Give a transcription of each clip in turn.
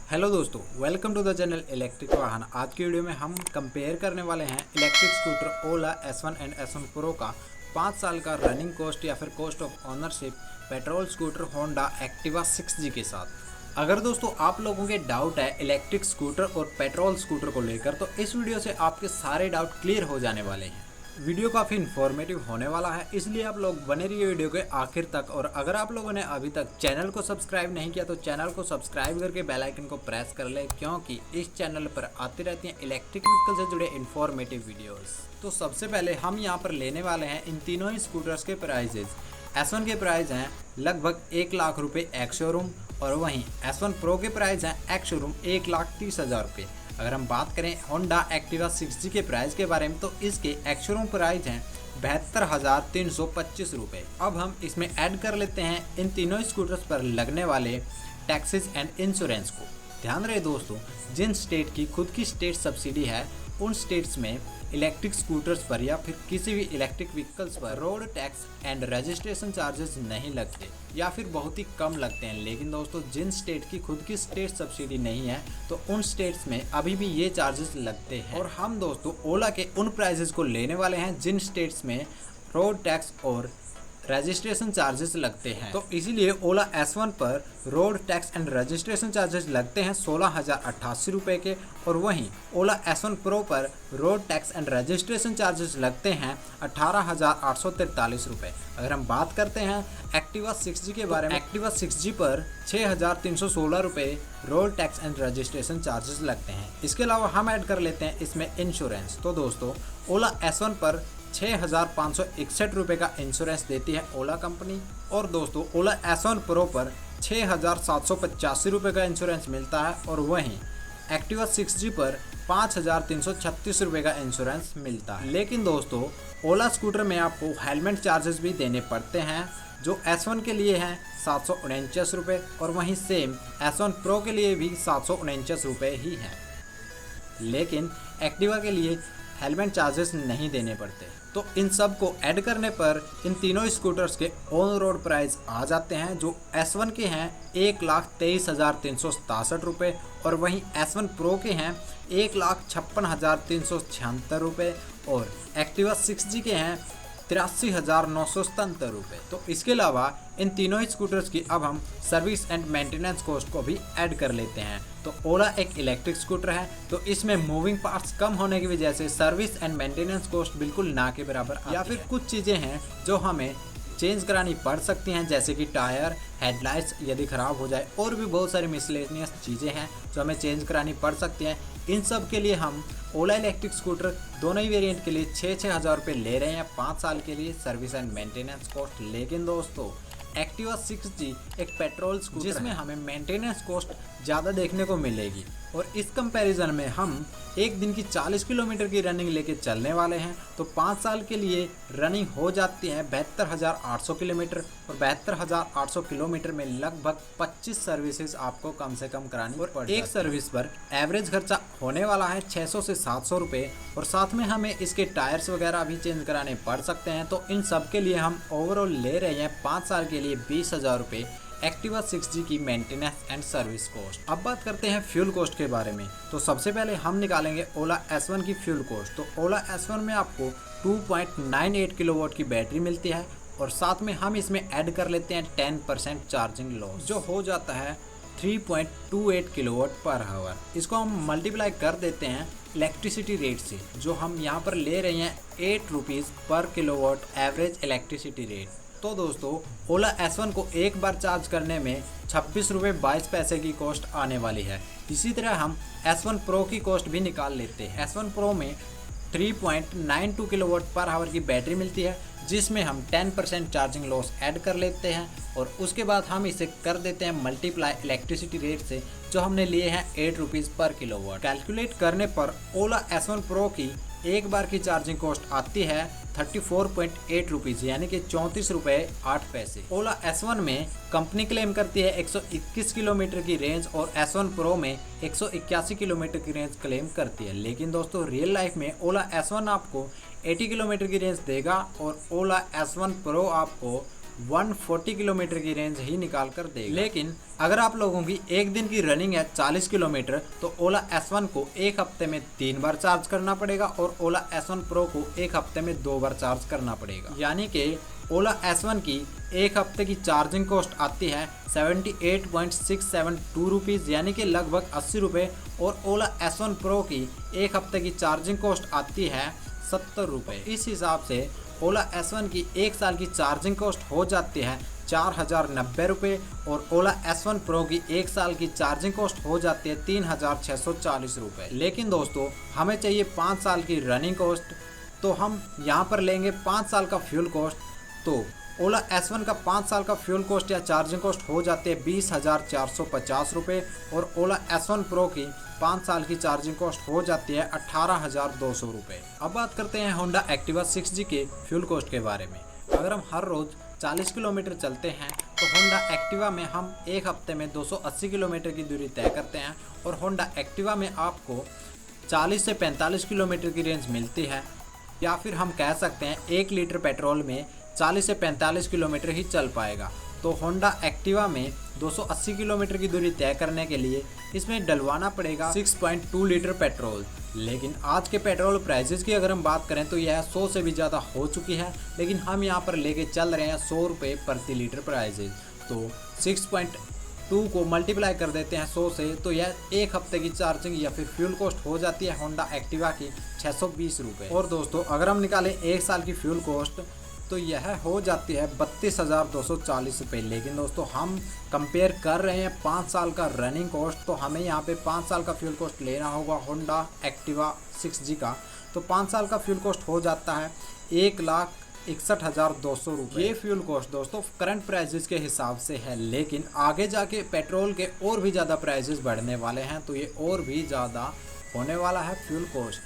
Hello दोस्तों, welcome to the channel electric वाहन। आज की वीडियो में हम कंपेयर करने वाले हैं electric scooter Ola S1 and S1 pro का 5 साल का रनिंग कॉस्ट या फिर cost of ownership petrol scooter Honda Activa 6G के साथ। अगर दोस्तों आप लोगों के डाउट है इलेक्ट्रिक स्कूटर और पेट्रोल स्कूटर को लेकर, तो इस वीडियो से आपके सारे डाउट क्लियर हो जाने वाले हैं। वीडियो काफ़ी इन्फॉर्मेटिव होने वाला है, इसलिए आप लोग बने रहिए वीडियो के आखिर तक। और अगर आप लोगों ने अभी तक चैनल को सब्सक्राइब नहीं किया तो चैनल को सब्सक्राइब करके बेल आइकन को प्रेस कर ले, क्योंकि इस चैनल पर आती रहती हैं इलेक्ट्रिक व्हीकल से जुड़े इन्फॉर्मेटिव वीडियोस। तो सबसे पहले हम यहाँ पर लेने वाले हैं इन तीनों ही स्कूटर्स के प्राइजेज। S1 के प्राइस हैं लगभग 1 लाख रुपये एक्स शोरूम, और वहीं S1 प्रो के प्राइस हैं एक्स शोरूम 1,30,000 रुपये। अगर हम बात करें होंडा एक्टिवा 6G के प्राइस के बारे में, तो इसके एक्स शोरूम प्राइस हैं 72,325 रुपये। अब हम इसमें ऐड कर लेते हैं इन तीनों स्कूटर्स पर लगने वाले टैक्सेस एंड इंश्योरेंस को। ध्यान रहे दोस्तों, जिन स्टेट की खुद की स्टेट सब्सिडी है, उन स्टेट्स में इलेक्ट्रिक स्कूटर्स पर या फिर किसी भी इलेक्ट्रिक व्हीकल्स पर road tax and registration charges नहीं लगते या फिर बहुत ही कम लगते हैं। लेकिन दोस्तों, जिन स्टेट की खुद की स्टेट सब्सिडी नहीं है, तो उन स्टेट्स में अभी भी ये चार्जेस लगते हैं। और हम दोस्तों ओला के उन प्राइजेस को लेने वाले हैं जिन स्टेट्स में रोड टैक्स और रजिस्ट्रेशन चार्जेस लगते हैं। तो इसीलिए ओला S1 पर road tax and registration charges लगते हैं 16,088 रुपये के, और वहीं ओला S1 प्रो पर road tax and registration charges लगते हैं 18,843 रुपये। अगर हम बात करते हैं एक्टिवा 6G के बारे में, एक्टिवा 6G पर 6,316 रुपये road tax and registration charges लगते हैं। इसके अलावा हम ऐड कर लेते हैं इसमें इंश्योरेंस। तो दोस्तों ओला S1 पर 6,561 रुपये का इंश्योरेंस देती है ओला कंपनी, और दोस्तों ओला S1 प्रो पर 6,785 रुपये का इंश्योरेंस मिलता है, और वहीं एक्टिवा 6G पर 5,336 रुपये का इंश्योरेंस मिलता है। लेकिन दोस्तों ओला स्कूटर में आपको हेलमेट चार्जेस भी देने पड़ते हैं, जो S1 के लिए हैं 749 रुपये, और वहीं सेम S1 प्रो के लिए भी 749 रुपये ही हैं। लेकिन एक्टिवा के लिए हेलमेट चार्जेस नहीं देने पड़ते। तो इन सब को ऐड करने पर इन तीनों स्कूटर्स के ऑन रोड प्राइस आ जाते हैं, जो S1 के हैं 1,23,367 रुपये, और वहीं S1 प्रो के हैं 1,56,376 रुपये, और एक्टिवा 6G के हैं 83,977 रुपये। तो इसके अलावा इन तीनों ही स्कूटर्स की अब हम सर्विस एंड मेंटेनेंस कॉस्ट को भी ऐड कर लेते हैं। तो ओला एक इलेक्ट्रिक स्कूटर है, तो इसमें मूविंग पार्ट्स कम होने की वजह से सर्विस एंड मेंटेनेंस कॉस्ट बिल्कुल ना के बराबर या फिर कुछ चीज़ें हैं जो हमें चेंज करानी पड़ सकती हैं, जैसे कि टायर, हेडलाइट्स यदि ख़राब हो जाए, और भी बहुत सारी मिसलेनियस चीज़ें हैं जो हमें चेंज करानी पड़ सकती हैं। इन सब के लिए हम ओला इलेक्ट्रिक स्कूटर दोनों ही वेरिएंट के लिए 6-6 हज़ार रुपये ले रहे हैं 5 साल के लिए सर्विस एंड मेंटेनेंस कॉस्ट। लेकिन दोस्तों एक्टिवा 6G एक पेट्रोल स्कूटर जिसमें हमें मेंटेनेंस कॉस्ट ज़्यादा देखने को मिलेगी, और इस कंपैरिजन में हम एक दिन की 40 किलोमीटर की रनिंग लेके चलने वाले हैं, तो 5 साल के लिए रनिंग हो जाती है 72,800 किलोमीटर, और 72,800 किलोमीटर में लगभग 25 सर्विसेज आपको कम से कम करानी पड़ेगी। एक सर्विस पर एवरेज खर्चा होने वाला है 600 से 700 रुपये, और साथ में हमें इसके टायर्स वगैरह भी चेंज कराने पड़ सकते हैं। तो इन सब के लिए हम ओवरऑल ले रहे हैं 5 साल के लिए 20,000 रुपये एक्टिवा 6G की मेंटेनेंस एंड सर्विस कॉस्ट। अब बात करते हैं फ्यूल कॉस्ट के बारे में। तो सबसे पहले हम निकालेंगे ओला S1 की फ्यूल कॉस्ट। तो ओला S1 में आपको 2.98 किलोवाट की बैटरी मिलती है, और साथ में हम इसमें ऐड कर लेते हैं 10% चार्जिंग लॉस, जो हो जाता है 3.28 किलोवाट पर आवर। इसको हम मल्टीप्लाई कर देते हैं इलेक्ट्रिसिटी रेट से, जो हम यहाँ पर ले रहे हैं 8 रुपीज़ पर किलोवाट एवरेज इलेक्ट्रिसिटी रेट। तो दोस्तों ओला S1 को एक बार चार्ज करने में 26 रुपये 22 पैसे की कॉस्ट आने वाली है। इसी तरह हम S1 प्रो की कॉस्ट भी निकाल लेते हैं। S1 प्रो में 3.92 किलोवाट पर आवर की बैटरी मिलती है, जिसमें हम 10% चार्जिंग लॉस ऐड कर लेते हैं, और उसके बाद हम इसे कर देते हैं मल्टीप्लाई इलेक्ट्रिसिटी रेट से, जो हमने लिए हैं 8 रुपीज़ पर किलोवाट। कैलकुलेट करने पर ओला S1 प्रो की एक बार की चार्जिंग कॉस्ट आती है 34.8 रुपीज़, यानी कि 34 रुपये 8 पैसे। ओला S1 में कंपनी क्लेम करती है 121 किलोमीटर की रेंज, और S1 प्रो में 181 किलोमीटर की रेंज क्लेम करती है। लेकिन दोस्तों रियल लाइफ में ओला S1 आपको 80 किलोमीटर की रेंज देगा, और ओला S1 प्रो आपको 140 किलोमीटर की रेंज ही निकाल कर देगा। लेकिन अगर आप लोगों की एक दिन की रनिंग है 40 किलोमीटर तो ओला S1 को एक हफ्ते में 3 बार चार्ज करना पड़ेगा और ओला S1 Pro को एक हफ्ते में 2 बार चार्ज करना पड़ेगा। यानी कि ओला S1 की एक हफ्ते की चार्जिंग कॉस्ट आती है 78.672 रुपीज़ यानी कि लगभग 80 रुपये, और ओला S1 Pro की एक हफ्ते की चार्जिंग कॉस्ट आती है 70 रुपये। इस हिसाब से ओला S1 की एक साल की चार्जिंग कॉस्ट हो जाती है 4090 रुपये और ओला S1 Pro की एक साल की चार्जिंग कॉस्ट हो जाती है 3640 रुपये। लेकिन दोस्तों हमें चाहिए 5 साल की रनिंग कॉस्ट, तो हम यहाँ पर लेंगे 5 साल का फ्यूल कॉस्ट। तो ओला S1 का 5 साल का फ्यूल कॉस्ट या चार्जिंग कॉस्ट हो जाती है 20,450 रुपये और ओला S1 Pro की 5 साल की चार्जिंग कॉस्ट हो जाती है 18,200 रुपये। अब बात करते हैं होंडा एक्टिवा 6G के फ्यूल कॉस्ट के बारे में। अगर हम हर रोज़ 40 किलोमीटर चलते हैं तो होंडा एक्टिवा में हम एक हफ्ते में 280 किलोमीटर की दूरी तय करते हैं और होंडा एक्टिवा में आपको 40 से 45 किलोमीटर की रेंज मिलती है, या फिर हम कह सकते हैं 1 लीटर पेट्रोल में 40 से 45 किलोमीटर ही चल पाएगा। तो होंडा एक्टिवा में 280 किलोमीटर की दूरी तय करने के लिए इसमें डलवाना पड़ेगा 6.2 लीटर पेट्रोल। लेकिन आज के पेट्रोल प्राइसेस की अगर हम बात करें तो यह 100 से भी ज़्यादा हो चुकी है, लेकिन हम यहाँ पर लेके चल रहे हैं 100 रुपये प्रति लीटर प्राइसेस। तो 6.2 को मल्टीप्लाई कर देते हैं 100 से, तो यह एक हफ्ते की चार्जिंग या फिर फ्यूल कॉस्ट हो जाती है होंडा एक्टिवा की 620 रुपये। और दोस्तों अगर हम निकालें एक साल की फ्यूल कॉस्ट तो यह हो जाती है 32,240 रुपये। लेकिन दोस्तों हम कंपेयर कर रहे हैं 5 साल का रनिंग कॉस्ट, तो हमें यहाँ पे 5 साल का फ्यूल कॉस्ट लेना होगा होंडा एक्टिवा 6G का। तो 5 साल का फ्यूल कॉस्ट हो जाता है 1,61,200 रुपये। ये फ्यूल कॉस्ट दोस्तों करंट प्राइसेस के हिसाब से है, लेकिन आगे जाके पेट्रोल के और भी ज़्यादा प्राइसेस बढ़ने वाले हैं, तो ये और भी ज़्यादा होने वाला है फ्यूल कॉस्ट।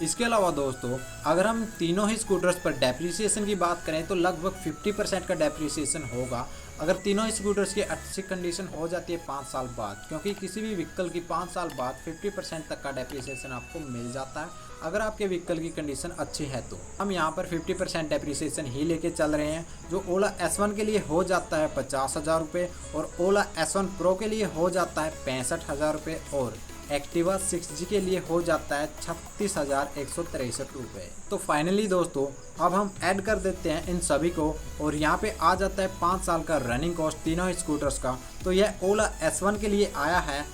इसके अलावा दोस्तों अगर हम तीनों ही स्कूटर्स पर डेप्रिसिएशन की बात करें तो लगभग 50% का डेप्रिसिएशन होगा अगर तीनों ही स्कूटर्स की अच्छी कंडीशन हो जाती है 5 साल बाद, क्योंकि किसी भी व्हीकल की 5 साल बाद 50% तक का डेप्रिसिएशन आपको मिल जाता है अगर आपके व्हीकल की कंडीशन अच्छी है। तो हम यहाँ पर 50% डेप्रिसिएशन ही लेके चल रहे हैं, जो ओला S1 के लिए हो जाता है 50,000 रुपये और ओला S1 Pro के लिए हो जाता है 65,000 रुपये और एक्टिवा 6G के लिए हो जाता है 36,163 रुपये। तो फाइनली दोस्तों अब हम ऐड कर देते हैं इन सभी को और यहाँ पे आ जाता है 5 साल का रनिंग कॉस्ट तीनों स्कूटर्स का। तो यह ओला S1 के लिए आया है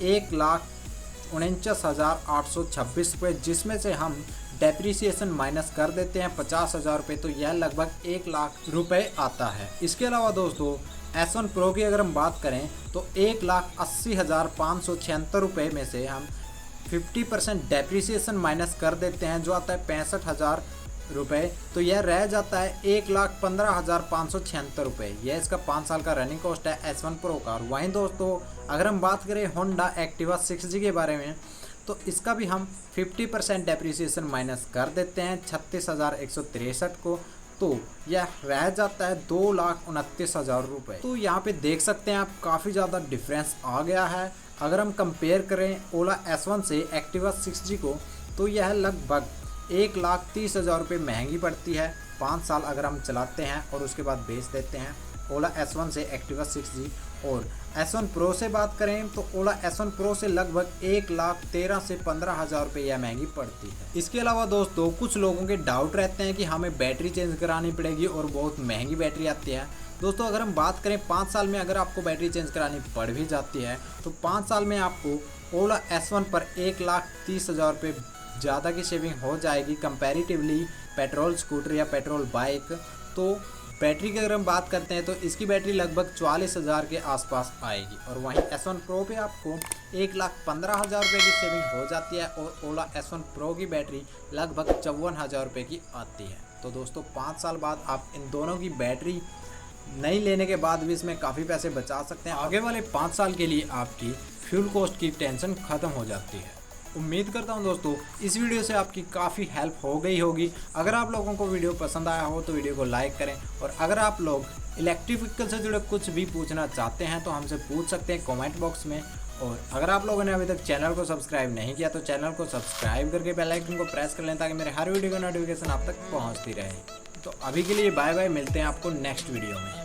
1,49,826 रुपये, जिसमें से हम डेप्रिसिएशन माइनस कर देते हैं 50,000 रुपये, तो यह लगभग 1 लाख रुपये आता है। इसके अलावा दोस्तों S1 Pro की अगर हम बात करें तो 1,80,576 रुपये में से हम 50% डेप्रिसिएशन माइनस कर देते हैं, जो आता है 65,000 रुपये, तो यह रह जाता है 1,15,576 रुपये। यह इसका 5 साल का रनिंग कॉस्ट है S1 Pro का। और वहीं दोस्तों अगर हम बात करें होंडा एक्टिवा 6G के बारे में तो इसका भी हम 50% डेप्रिसिएशन माइनस कर देते हैं 36,163 को, तो यह रह जाता है 2,29,000 रुपये। तो यहाँ पे देख सकते हैं आप काफ़ी ज़्यादा डिफरेंस आ गया है। अगर हम कंपेयर करें ओला S1 से एक्टिवा 6G को तो यह लगभग 1,30,000 रुपये महंगी पड़ती है 5 साल अगर हम चलाते हैं और उसके बाद बेच देते हैं ओला S1 से एक्टिवा 6G। और S1 Pro से बात करें तो ओला S1 Pro से लगभग 1,13,000 से 15,000 रुपये यह महंगी पड़ती है। इसके अलावा दोस्तों कुछ लोगों के डाउट रहते हैं कि हमें बैटरी चेंज करानी पड़ेगी और बहुत महंगी बैटरी आती है। दोस्तों अगर हम बात करें 5 साल में अगर आपको बैटरी चेंज करानी पड़ भी जाती है तो 5 साल में आपको ओला S1 पर 1,30,000 रुपये ज़्यादा की सेविंग हो जाएगी कंपैरेटिवली पेट्रोल स्कूटर या पेट्रोल बाइक। तो बैटरी की अगर हम बात करते हैं तो इसकी बैटरी लगभग 44,000 के आसपास आएगी और वहीं S1 Pro पे आपको 1,15,000 रुपये की सेविंग हो जाती है और ओला S1 Pro की बैटरी लगभग 54,000 रुपये की आती है। तो दोस्तों 5 साल बाद आप इन दोनों की बैटरी नई लेने के बाद भी इसमें काफ़ी पैसे बचा सकते हैं। आगे वाले 5 साल के लिए आपकी फ्यूल कॉस्ट की टेंशन ख़त्म हो जाती है। उम्मीद करता हूं दोस्तों इस वीडियो से आपकी काफ़ी हेल्प हो गई होगी। अगर आप लोगों को वीडियो पसंद आया हो तो वीडियो को लाइक करें और अगर आप लोग इलेक्ट्रिक व्हीकल से जुड़े कुछ भी पूछना चाहते हैं तो हमसे पूछ सकते हैं कमेंट बॉक्स में। और अगर आप लोगों ने अभी तक चैनल को सब्सक्राइब नहीं किया तो चैनल को सब्सक्राइब करके बेल आइकन को प्रेस कर लें ताकि मेरे हर वीडियो का नोटिफिकेशन आप तक पहुँचती रहे। तो अभी के लिए बाय बाय, मिलते हैं आपको नेक्स्ट वीडियो में।